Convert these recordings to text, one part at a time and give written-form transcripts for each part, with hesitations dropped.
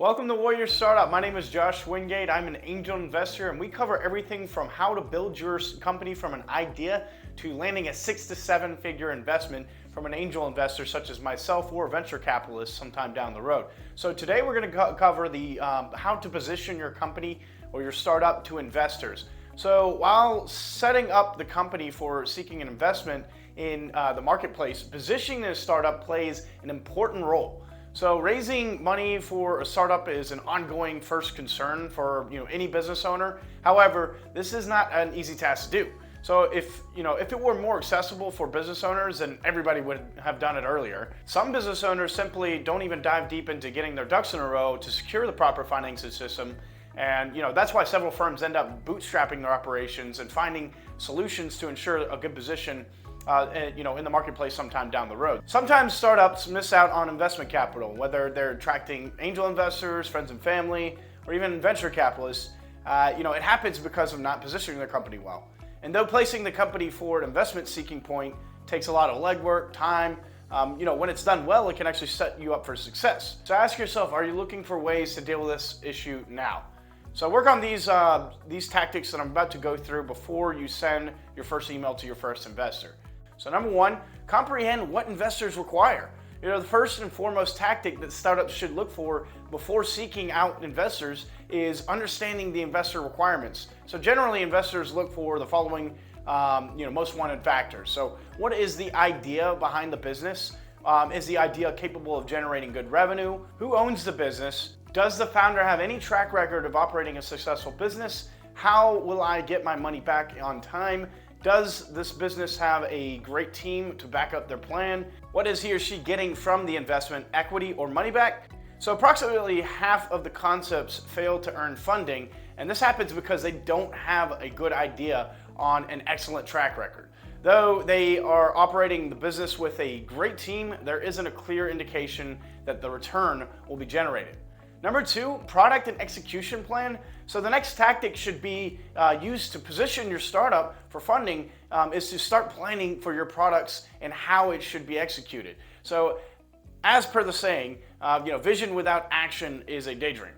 Welcome to Warrior Startup. My name is Josh Wingate. I'm an angel investor, and we cover everything from how to build your company from an idea to landing a 6 to 7 figure investment from an angel investor such as myself or a venture capitalist sometime down the road. So today we're going to cover the how to position your company or your startup to investors. So while setting up the company for seeking an investment in the marketplace, positioning the startup plays an important role. So raising money for a startup is an ongoing first concern for any business owner. However, this is not an easy task to do. So if it were more accessible for business owners, then everybody would have done it earlier. Some business owners simply don't even dive deep into getting their ducks in a row to secure the proper financing system. And that's why several firms end up bootstrapping their operations and finding solutions to ensure a good position in the marketplace sometime down the road. Sometimes startups miss out on investment capital, whether they're attracting angel investors, friends and family, or even venture capitalists. It happens because of not positioning their company well. And though placing the company for an investment seeking point takes a lot of legwork, time, when it's done well, it can actually set you up for success. So ask yourself, are you looking for ways to deal with this issue now? So work on these tactics that I'm about to go through before you send your first email to your first investor. So number one, comprehend what investors require. The first and foremost tactic that startups should look for before seeking out investors is understanding the investor requirements. So generally, investors look for the following, most wanted factors. So what is the idea behind the business? Is the idea capable of generating good revenue? Who owns the business? Does the founder have any track record of operating a successful business? How will I get my money back on time? Does this business have a great team to back up their plan? What is he or she getting from the investment, equity or money back? So approximately half of the concepts fail to earn funding, and this happens because they don't have a good idea on an excellent track record. Though they are operating the business with a great team, there isn't a clear indication that the return will be generated. Number two, product and execution plan. So the next tactic should be used to position your startup for funding is to start planning for your products and how it should be executed. So as per the saying, vision without action is a daydream.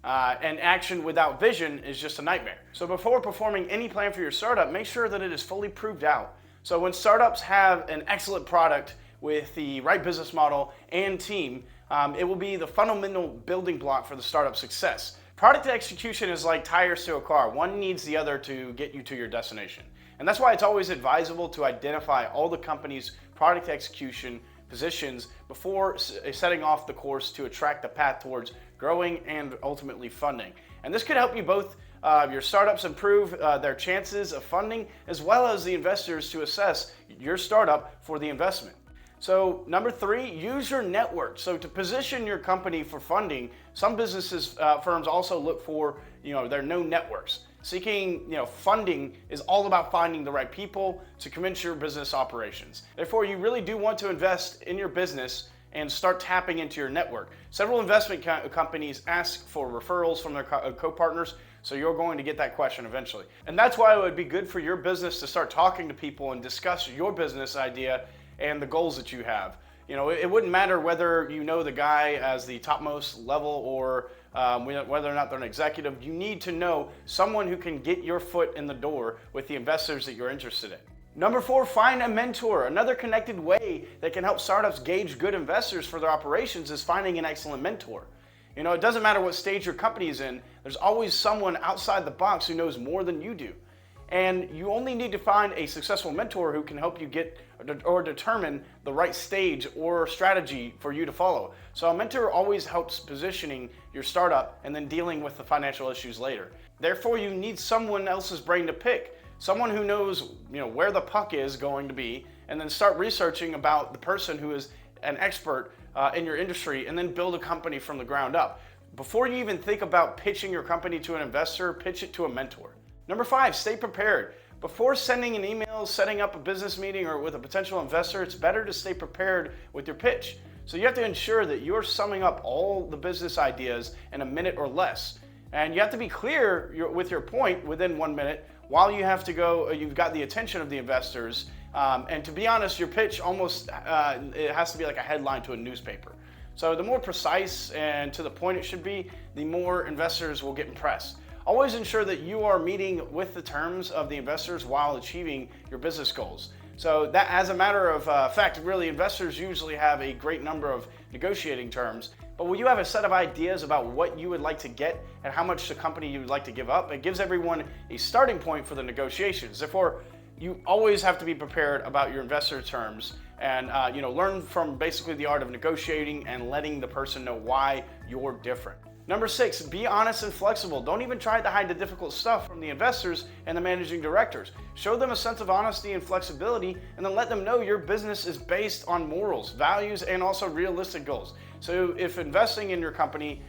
And action without vision is just a nightmare. So before performing any plan for your startup, make sure that it is fully proved out. So when startups have an excellent product with the right business model and team, it will be the fundamental building block for the startup success. Product execution is like tires to a car. One needs the other to get you to your destination. And that's why it's always advisable to identify all the company's product execution positions before setting off the course to attract the path towards growing and ultimately funding. And this could help you both your startups improve their chances of funding, as well as the investors to assess your startup for the investment. So number three, use your network. So to position your company for funding, some firms also look for, their known networks. Seeking, funding is all about finding the right people to commence your business operations. Therefore, you really do want to invest in your business and start tapping into your network. Several investment companies ask for referrals from their co-partners, so you're going to get that question eventually. And that's why it would be good for your business to start talking to people and discuss your business idea and the goals that you have. It wouldn't matter whether you know the guy as the topmost level or whether or not they're an executive. You need to know someone who can get your foot in the door with the investors that you're interested in. Number four, find a mentor. Another connected way that can help startups gauge good investors for their operations is finding an excellent mentor. It doesn't matter what stage your company is in, there's always someone outside the box who knows more than you do. And you only need to find a successful mentor who can help you get or determine the right stage or strategy for you to follow. So a mentor always helps positioning your startup and then dealing with the financial issues later. Therefore, you need someone else's brain to pick, someone who knows where the puck is going to be, and then start researching about the person who is an expert in your industry, and then build a company from the ground up. Before you even think about pitching your company to an investor, pitch it to a mentor. Number five, stay prepared. Before sending an email, setting up a business meeting, or with a potential investor, it's better to stay prepared with your pitch. So you have to ensure that you're summing up all the business ideas in a minute or less. And you have to be clear with your point within 1 minute while you've got the attention of the investors. And to be honest, your pitch it has to be like a headline to a newspaper. So the more precise and to the point it should be, the more investors will get impressed. Always ensure that you are meeting with the terms of the investors while achieving your business goals. So that, as a matter of fact, really investors usually have a great number of negotiating terms, but when you have a set of ideas about what you would like to get and how much the company you would like to give up, it gives everyone a starting point for the negotiations. Therefore, you always have to be prepared about your investor terms and learn from basically the art of negotiating and letting the person know why you're different. Number 6, be honest and flexible. Don't even try to hide the difficult stuff from the investors and the managing directors. Show them a sense of honesty and flexibility, and then let them know your business is based on morals, values, and also realistic goals. So if investing in your company,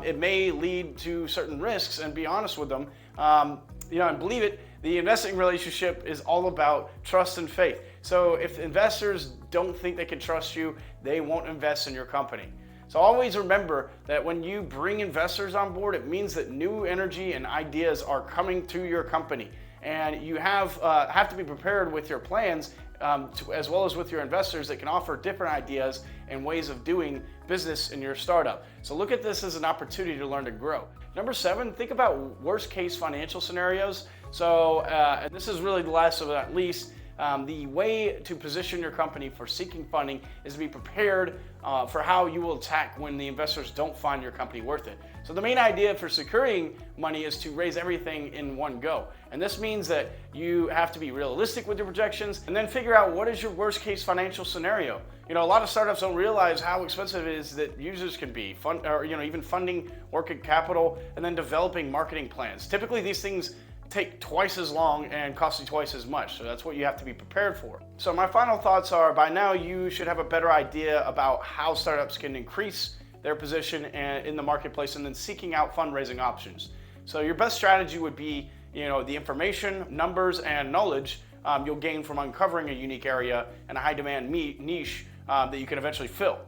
it may lead to certain risks, and be honest with them. And believe it, the investing relationship is all about trust and faith. So if investors don't think they can trust you, they won't invest in your company. So always remember that when you bring investors on board, it means that new energy and ideas are coming to your company. And you have to be prepared with your plans as well as with your investors that can offer different ideas and ways of doing business in your startup. So look at this as an opportunity to learn to grow. Number 7, think about worst case financial scenarios. So and this is really the last of not least. The way to position your company for seeking funding is to be prepared for how you will attack when the investors don't find your company worth it. So the main idea for securing money is to raise everything in one go. And this means that you have to be realistic with your projections and then figure out what is your worst case financial scenario. A lot of startups don't realize how expensive it is that users can be, even funding working capital and then developing marketing plans. Typically these things take twice as long and cost you twice as much. So that's what you have to be prepared for. So my final thoughts are, by now you should have a better idea about how startups can increase their position in the marketplace and then seeking out fundraising options. So your best strategy would be, the information, numbers, and knowledge you'll gain from uncovering a unique area and a high demand niche that you can eventually fill.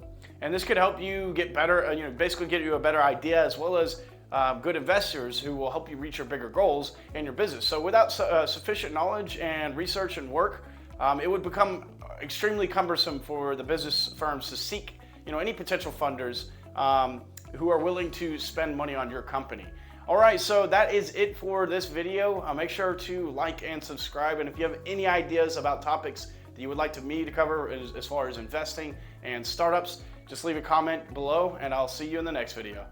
And this could help you get better, basically get you a better idea as well as good investors who will help you reach your bigger goals in your business. So without sufficient knowledge and research and work, it would become extremely cumbersome for the business firms to seek any potential funders who are willing to spend money on your company. All right, so that is it for this video. Make sure to like and subscribe. And if you have any ideas about topics that you would like me to cover as far as investing and startups, just leave a comment below and I'll see you in the next video.